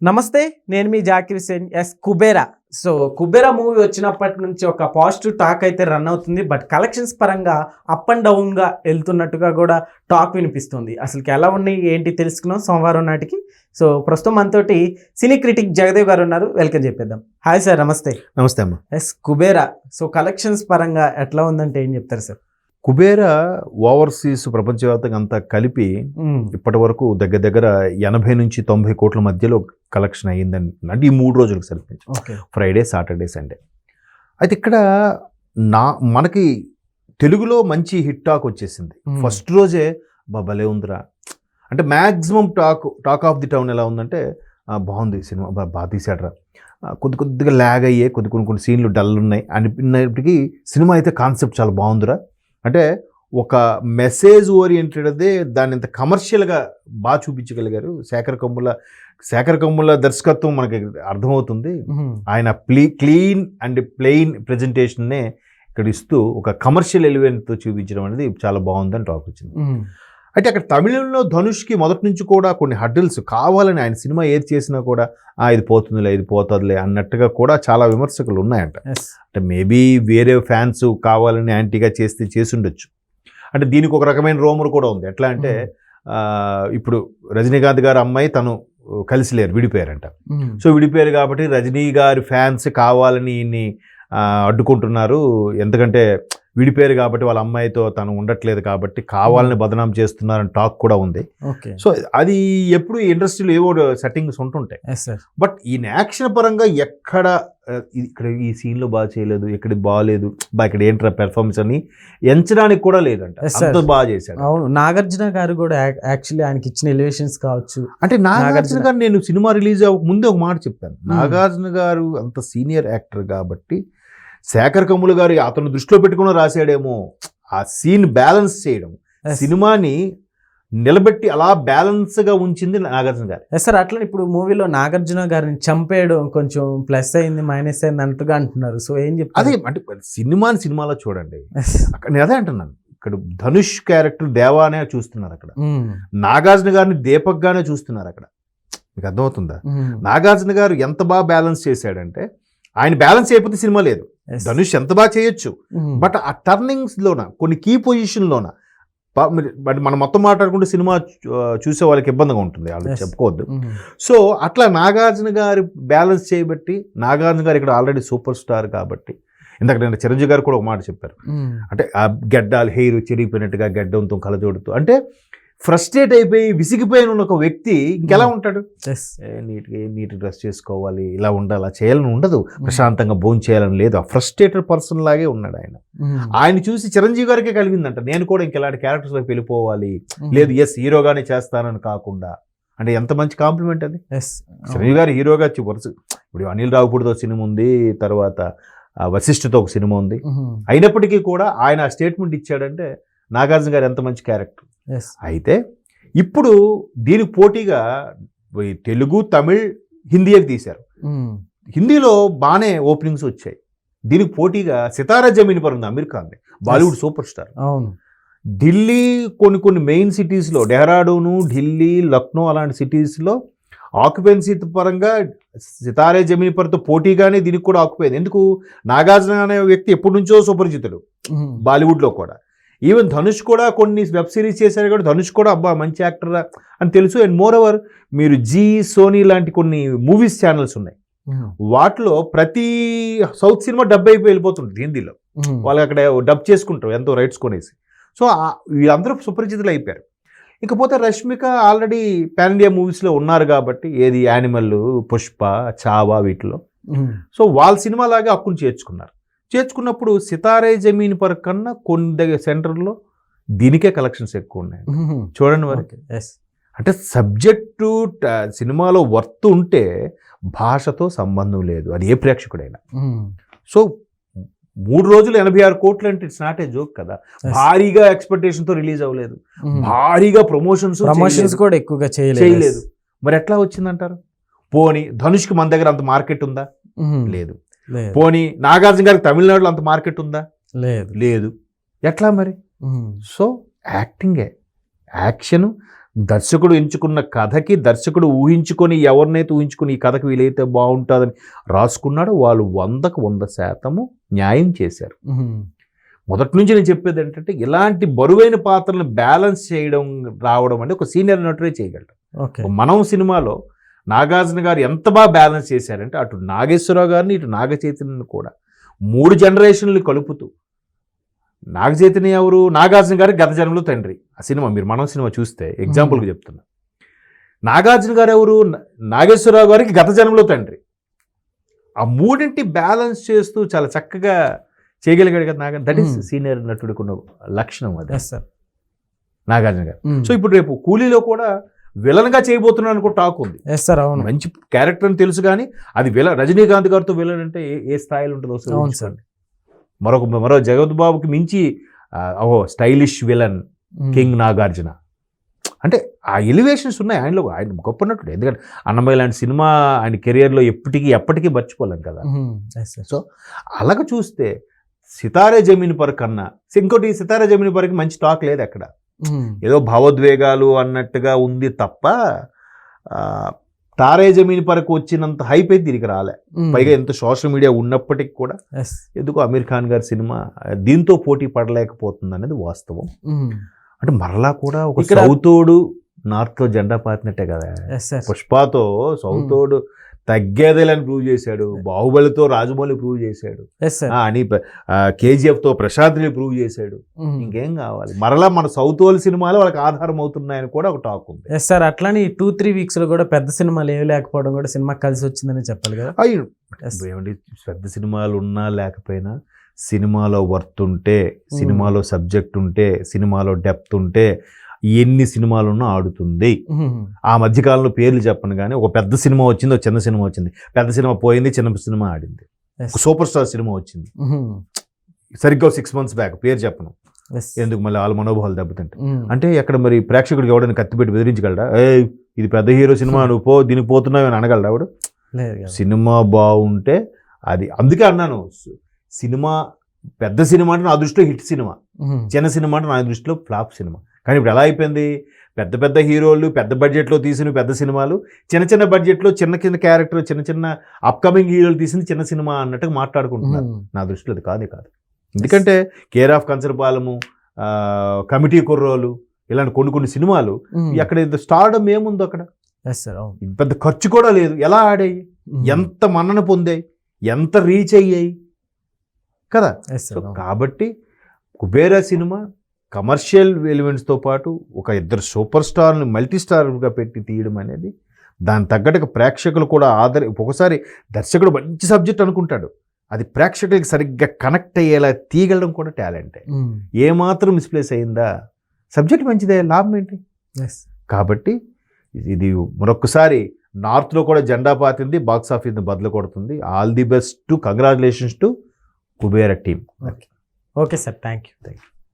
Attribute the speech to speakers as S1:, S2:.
S1: నమస్తే, నేను మీ Zakir Hussain. Kubera. So Kubera movie వచ్చినప్పటి నుంచి ఒక పాజిటివ్ టాక్ అయితే రన్ అవుతుంది. బట్ కలెక్షన్స్ పరంగా అప్ అండ్ డౌన్గా వెళ్తున్నట్టుగా కూడా టాక్ వినిపిస్తుంది. అసలుకి ఎలా ఉన్నాయి ఏంటి తెలుసుకున్నాం సోమవారం నాటికి. సో ప్రస్తుతం మనతోటి సినీ క్రిటిక్ జగదేవ్ గారు ఉన్నారు. వెల్కమ్ చెప్పేద్దాం. హాయ్ సార్, నమస్తే.
S2: నమస్తే అమ్మ.
S1: కుబేరా సో కలెక్షన్స్ పరంగా ఎట్లా ఉందంటే ఏం చెప్తారు సార్?
S2: కుబేరా ఓవర్సీస్ ప్రపంచవ్యాప్తంగా అంతా కలిపి ఇప్పటి వరకు దగ్గర దగ్గర 80 నుంచి 90 కోట్ల మధ్యలో కలెక్షన్ అయ్యిందని, అంటే ఈ 3 రోజులకు సరిపోయింది, ఫ్రైడే, సాటర్డే, సండే. అయితే ఇక్కడ మనకి తెలుగులో మంచి హిట్ టాక్ వచ్చేసింది. ఫస్ట్ రోజే భలే ఉందిరా అంటే maximum talk of the town ఎలా ఉందంటే బాగుంది సినిమా, బాగా తీసాడరా, కొద్దిగా ల్యాగ్ అయ్యే కొన్ని సీన్లు డల్ ఉన్నాయి అనిపినప్పటికీ సినిమా అయితే కాన్సెప్ట్ చాలా బాగుందిరా. అంటే ఒక మెసేజ్ ఓరియంటెడ్దే దాన్ని ఇంత కమర్షియల్గా బాగా చూపించగలిగారు. శేఖర్ కమ్ముల దర్శకత్వం మనకి అర్థమవుతుంది. ఆయన క్లీన్ అండ్ ప్లెయిన్ ప్రజెంటేషన్నే ఇక్కడ ఇస్తూ ఒక కమర్షియల్ ఎలిమెంట్తో చూపించడం అనేది చాలా బాగుందని టాక్ వచ్చింది. అయితే అక్కడ తమిళంలో ధనుష్కి మొదటి నుంచి కూడా కొన్ని హడ్డిల్స్ కావాలని, ఆయన సినిమా ఏది చేసినా కూడా ఇది పోతుందిలే అన్నట్టుగా కూడా చాలా విమర్శకులు ఉన్నాయంట. అంటే మేబీ వేరే ఫ్యాన్స్ కావాలని యాంటీగా చేసి ఉండొచ్చు. అంటే దీనికి ఒక రకమైన రోమర్ కూడా ఉంది. ఎట్లా అంటే ఇప్పుడు రజనీకాంత్ గారి అమ్మాయి తను కలిసి లేరు, విడిపోయారంట. సో విడిపోయారు కాబట్టి రజనీ గారి ఫ్యాన్స్ కావాలని అడ్డుకుంటున్నారు. ఎందుకంటే విడిపోయారు కాబట్టి వాళ్ళ అమ్మాయితో తను ఉండట్లేదు కాబట్టి కావాలని బదనాం చేస్తున్నారని టాక్ కూడా ఉంది. సో అది ఎప్పుడు ఇండస్ట్రీలో ఏవో సెట్టింగ్స్ ఉంటుంటాయి. బట్ ఈ యాక్షన్ పరంగా ఇక్కడ ఈ సీన్లో బాగా చేయలేదు, ఇక్కడ బాగాలేదు, ఇక్కడ ఏంట్రా పెర్ఫార్మెన్స్ అని ఎంచడానికి కూడా లేదంట, అంత బాగా చేశాడు.
S1: అవును, నాగార్జున గారు కూడా యాక్చువల్లీ ఆయనకి ఇచ్చిన ఎలివేషన్స్ కావచ్చు.
S2: అంటే నాగార్జున గారు నేను సినిమా రిలీజ్ అవ్వక ముందే ఒక మాట చెప్పాను, నాగార్జున గారు అంత సీనియర్ యాక్టర్ కాబట్టి శేఖర్ కమ్ముల గారు అతను దృష్టిలో పెట్టుకుని రాశాడేమో, ఆ సీన్ బ్యాలెన్స్ చేయడం, సినిమాని నిలబెట్టి అలా బ్యాలెన్స్ గా ఉంచింది నాగార్జున గారు.
S1: సార్ అట్లా ఇప్పుడు మూవీలో నాగార్జున గారిని చంపేయడం కొంచెం ప్లస్ అయింది మైనస్ అయింది అంటుగా అంటున్నారు. సో ఏం చెప్తారు?
S2: అదే అంటే సినిమాలో చూడండి, నేను అదే అంటున్నాను. ఇక్కడ ధనుష్ క్యారెక్టర్ దేవానే చూస్తున్నారు, అక్కడ నాగార్జున గారిని దీపక్ గానే చూస్తున్నారు. అక్కడ మీకు అర్థమవుతుందా? నాగార్జున గారు ఎంత బాగా బ్యాలెన్స్ చేశాడంటే, ఆయన బ్యాలెన్స్ అయిపోతే సినిమా లేదు. ధనుష్ ఎంత బాగా చేయొచ్చు, బట్ ఆ టర్నింగ్స్ లోన కొన్ని కీ పొజిషన్ లోన మనం మొత్తం మాట్లాడుకుంటే సినిమా చూసే వాళ్ళకి ఇబ్బందిగా ఉంటుంది, వాళ్ళు చెప్పుకోవద్దు. సో అట్లా నాగార్జున గారు బ్యాలెన్స్ చేయబట్టి, నాగార్జున గారు ఇక్కడ ఆల్రెడీ సూపర్ స్టార్ కాబట్టి, ఎందుకంటే చిరంజీవి గారు కూడా ఒక మాట చెప్పారు, అంటే ఆ గడ్డాలు హెయిర్ చెరిగిపోయినట్టుగా గడ్డంతో కలజోడుతూ, అంటే ఫ్రస్ట్రేట్ అయిపోయి విసిగిపోయిన ఒక వ్యక్తి ఇంకెలా ఉంటాడు? నీట్ డ్రెస్ చేసుకోవాలి, ఇలా ఉండాలి, అలా చేయాలని ఉండదు, ప్రశాంతంగా భోజనం చేయాలని లేదు, ఆ ఫ్రస్ట్రేటెడ్ పర్సన్ లాగే ఉన్నాడు ఆయన. ఆయన చూసి చిరంజీవి గారికే కలిగిందంట, నేను కూడా ఇంకెలాంటి క్యారెక్టర్స్ వైపు వెళ్ళిపోవాలి, లేదు హీరోగానే చేస్తానని కాకుండా. అంటే ఎంత మంచి కాంప్లిమెంట్ అది. చిరంజీవి గారు హీరోగా వరుస, ఇప్పుడు అనిల్ రావుపూడితో సినిమా ఉంది, తర్వాత వశిష్ఠతో ఒక సినిమా ఉంది, అయినప్పటికీ కూడా ఆయన ఆ స్టేట్మెంట్ ఇచ్చాడంటే నాగార్జున గారు ఎంత మంచి క్యారెక్టర్. అయితే ఇప్పుడు దీనికి పోటీగా తెలుగు, తమిళ్, హిందీకి తీశారు. హిందీలో బాగానే ఓపెనింగ్స్ వచ్చాయి. దీనికి పోటీగా సితారా జమీన్ పర్ ఉంది, అమీర్ ఖాన్, బాలీవుడ్ సూపర్ స్టార్. ఢిల్లీ, కొన్ని మెయిన్ సిటీస్లో, డెహ్రాడూను, ఢిల్లీ, లక్నో అలాంటి సిటీస్లో ఆక్యుపెన్సీ పరంగా సితారే జమీన్ పర్తో పోటీగానే దీనికి కూడా ఆక్యుపోయింది. ఎందుకు? నాగార్జున అనే వ్యక్తి ఎప్పటి నుంచో సుపరిచితుడు బాలీవుడ్లో కూడా. ఈవెన్ ధనుష్ కూడా కొన్ని వెబ్ సిరీస్ చేశారు కాబట్టి ధనుష్ కూడా అబ్బా మంచి యాక్టర్ అని తెలుసు. అండ్ మోర్ ఓవర్ మీరు సోనీ లాంటి కొన్ని మూవీస్ ఛానల్స్ ఉన్నాయి, వాటిలో ప్రతి సౌత్ సినిమా డబ్ అయిపోయి వెళ్ళిపోతుంది హిందీలో, వాళ్ళు అక్కడ డబ్ చేసుకుంటారు ఎంతో రైట్స్ కొనేసి. సో వీళ్ళందరూ సుపరిచితులు అయిపోయారు. ఇకపోతే రష్మిక ఆల్రెడీ పాన్ ఇండియా మూవీస్లో ఉన్నారు కాబట్టి, ఏది యానిమల్, పుష్ప, చావా వీటిలో. సో వాళ్ళ సినిమా లాగే హక్కును చేర్చుకున్నప్పుడు సితారే జమీన్ పర్ కన్నా కొన్ని సెంటర్లో దీనికే కలెక్షన్స్ ఎక్కువ ఉన్నాయి. చూడండి మరి. అంటే సబ్జెక్టు సినిమాలో వర్త్ ఉంటే భాషతో సంబంధం లేదు, అది ఏ ప్రేక్షకుడైనా. సో 3 రోజులు 86 కోట్లు అంటే ఇట్స్ నాట్ ఏ జోక్ కదా. భారీగా ఎక్స్పెక్టేషన్తో రిలీజ్ అవ్వలేదు, భారీగా ప్రమోషన్స్ కూడా ఎక్కువగా చేయలేదు. మరి ఎట్లా వచ్చిందంటారు? పోనీ ధనుష్కి మన దగ్గర అంత మార్కెట్ ఉందా? లేదు. పోనీ నాగార్జున గారికి తమిళనాడులో అంత మార్కెట్ ఉందా? లేదు. ఎట్లా మరి? సో యాక్టింగే, యాక్షన్, దర్శకుడు ఎంచుకున్న కథకి దర్శకుడు ఊహించుకొని ఎవరినైతే ఊహించుకొని ఈ కథకి వీలైతే బాగుంటుందని రాసుకున్నాడో వాళ్ళు 100% న్యాయం చేశారు. మొదటి నుంచి నేను చెప్పేది ఏంటంటే ఇలాంటి బరువైన పాత్రలను బ్యాలెన్స్ చేయడం రావడం అంటే ఒక సీనియర్ నటుడే చేయగలరు. మనం సినిమాలో నాగార్జున గారు ఎంత బాగా బ్యాలెన్స్ చేశారంటే అటు నాగేశ్వరరావు గారిని ఇటు నాగ చైతన్యని కూడా 3 జనరేషన్లు కలుపుతూ, నాగ చైతన్య ఎవరు, నాగార్జున గారి గత జన్మలో తండ్రి. ఆ సినిమా మీరు మనం సినిమా చూస్తే ఎగ్జాంపుల్గా చెప్తున్నా. నాగార్జున గారు ఎవరు, నాగేశ్వరరావు గారికి గత జన్మలో తండ్రి. ఆ మూడింటి బ్యాలెన్స్ చేస్తూ చాలా చక్కగా చేయగలిగాడు కదా నాగార్జున. దట్ ఈస్ సీనియర్ నటుడికి ఉన్న లక్షణం అది నాగార్జున గారు. సో ఇప్పుడు రేపు కూలీలో కూడా విలన్ గా చేయబోతున్నాను కూడా టాక్ ఉంది. మంచి క్యారెక్టర్ అని తెలుసు కానీ అది రజనీకాంత్ గారితో విలన్ అంటే ఏ స్థాయిలో ఉంటుందో మరో జగత్ బాబుకి మించి స్టైలిష్ విలన్ కింగ్ నాగార్జున అంటే ఆ ఎలివేషన్స్ ఉన్నాయి ఆయనలో. ఆయన గొప్ప నటుడు. ఎందుకంటే అన్నమయ్య లాంటి సినిమా ఆయన కెరియర్లో ఎప్పటికీ మర్చిపోలేం కదా. సో అలాగ చూస్తే సితారే జమీన్ పర్ కన్నా ఇంకోటి సితారే జమీన్ పర్కి మంచి టాక్ లేదు అక్కడ. ఏదో భావోద్వేగాలు అన్నట్టుగా ఉంది తప్ప తారే జమీన్ పరకు వచ్చినంత హైప్ అయితే దీనికి రాలే. పైగా ఎంత సోషల్ మీడియా ఉన్నప్పటికీ కూడా ఎందుకో అమీర్ ఖాన్ గారి సినిమా దీంతో పోటీ పడలేకపోతుంది అనేది వాస్తవం. అంటే మరలా కూడా ఒక సౌతోడు నార్త్ లో జెండా పాతినట్టే కదా. పుష్పతో సౌతోడు తగ్గేదేలని ప్రూవ్ చేశాడు, బాహుబలితో రాజమౌళి ప్రూవ్ చేశాడు, అని కేజీఎఫ్ తో ప్రశాంత్ని ప్రూవ్ చేశాడు. ఇంకేం కావాలి? మరలా మన సౌత్ వాళ్ళ సినిమాలు వాళ్ళకి ఆధారం అవుతున్నాయని కూడా ఒక టాక్ ఉంది.
S1: ఎస్ సార్, అట్లానే 2-3 వీక్స్ లో కూడా పెద్ద సినిమాలు ఏమి లేకపోవడం కూడా సినిమా కలిసి వచ్చిందని చెప్పాలి కదా.
S2: ఏమండి, పెద్ద సినిమాలు ఉన్నా లేకపోయినా సినిమాలో వర్త్ ఉంటే, సినిమాలో సబ్జెక్ట్ ఉంటే, సినిమాలో డెప్త్ ఉంటే ఎన్ని సినిమాలు ఉన్నా ఆడుతుంది. ఆ మధ్యకాలంలో పేర్లు చెప్పను కానీ ఒక పెద్ద సినిమా వచ్చింది, ఒక చిన్న సినిమా వచ్చింది. పెద్ద సినిమా పోయింది, చిన్న సినిమా ఆడింది. ఒక సూపర్ స్టార్ సినిమా వచ్చింది సరిగ్గా 6 months బ్యాక్, పేరు చెప్పను ఎందుకు మళ్ళీ వాళ్ళ మనోభావాలు దెబ్బతింటే. అంటే అక్కడ మరి ప్రేక్షకుడికి ఎవడైనా కత్తిపెట్టి బెదిరించగలడా? ఇది పెద్ద హీరో సినిమా, నువ్వు దీనికి పోతున్నావు అని అనగలడా ఆవిడ? సినిమా బాగుంటే అది. అందుకే అన్నాను, సినిమా పెద్ద సినిమా అంటే నా దృష్టిలో హిట్ సినిమా, చిన్న సినిమా అంటే నా దృష్టిలో ఫ్లాప్ సినిమా. కానీ ఇప్పుడు ఎలా అయిపోయింది, పెద్ద పెద్ద హీరోలు పెద్ద బడ్జెట్లో తీసిన పెద్ద సినిమాలు, చిన్న బడ్జెట్లో చిన్న క్యారెక్టర్, చిన్న అప్కమింగ్ హీరోలు తీసింది చిన్న సినిమా అన్నట్టుగా మాట్లాడుకుంటున్నారు. నా దృష్టిలో అది కాదు. ఎందుకంటే కేర్ ఆఫ్ కంచరపాలెము, కమిటీ కుర్రోలు, ఇలాంటి కొన్ని సినిమాలు అక్కడ ఇంత స్టార్డమ్ ఏముందో అక్కడ, పెద్ద ఖర్చు కూడా లేదు. ఎలా ఆడాయి, ఎంత మన్నన పొందాయి, ఎంత రీచ్ అయ్యాయి కదా. కాబట్టి కుబేరా సినిమా కమర్షియల్ ఎలిమెంట్స్తో పాటు ఒక 2 సూపర్ స్టార్ని మల్టీ స్టార్గా పెట్టి తీయడం అనేది, దాని తగ్గట్టుగా ప్రేక్షకులు కూడా ఒకసారి దర్శకుడు మంచి సబ్జెక్ట్ అనుకుంటాడు, అది ప్రేక్షకులకి సరిగ్గా కనెక్ట్ అయ్యేలా తీయగలడం కూడా టాలెంటే. ఏమాత్రం మిస్ప్లేస్ అయిందా, సబ్జెక్ట్ మంచిదే, లాభం ఏంటి? కాబట్టి ఇది మరొకసారి నార్త్లో కూడా జెండా పాతింది, బాక్స్ ఆఫీస్ని బదులు కొడుతుంది. All the best, congratulations to Kubera team.
S1: Okay sir, thank you.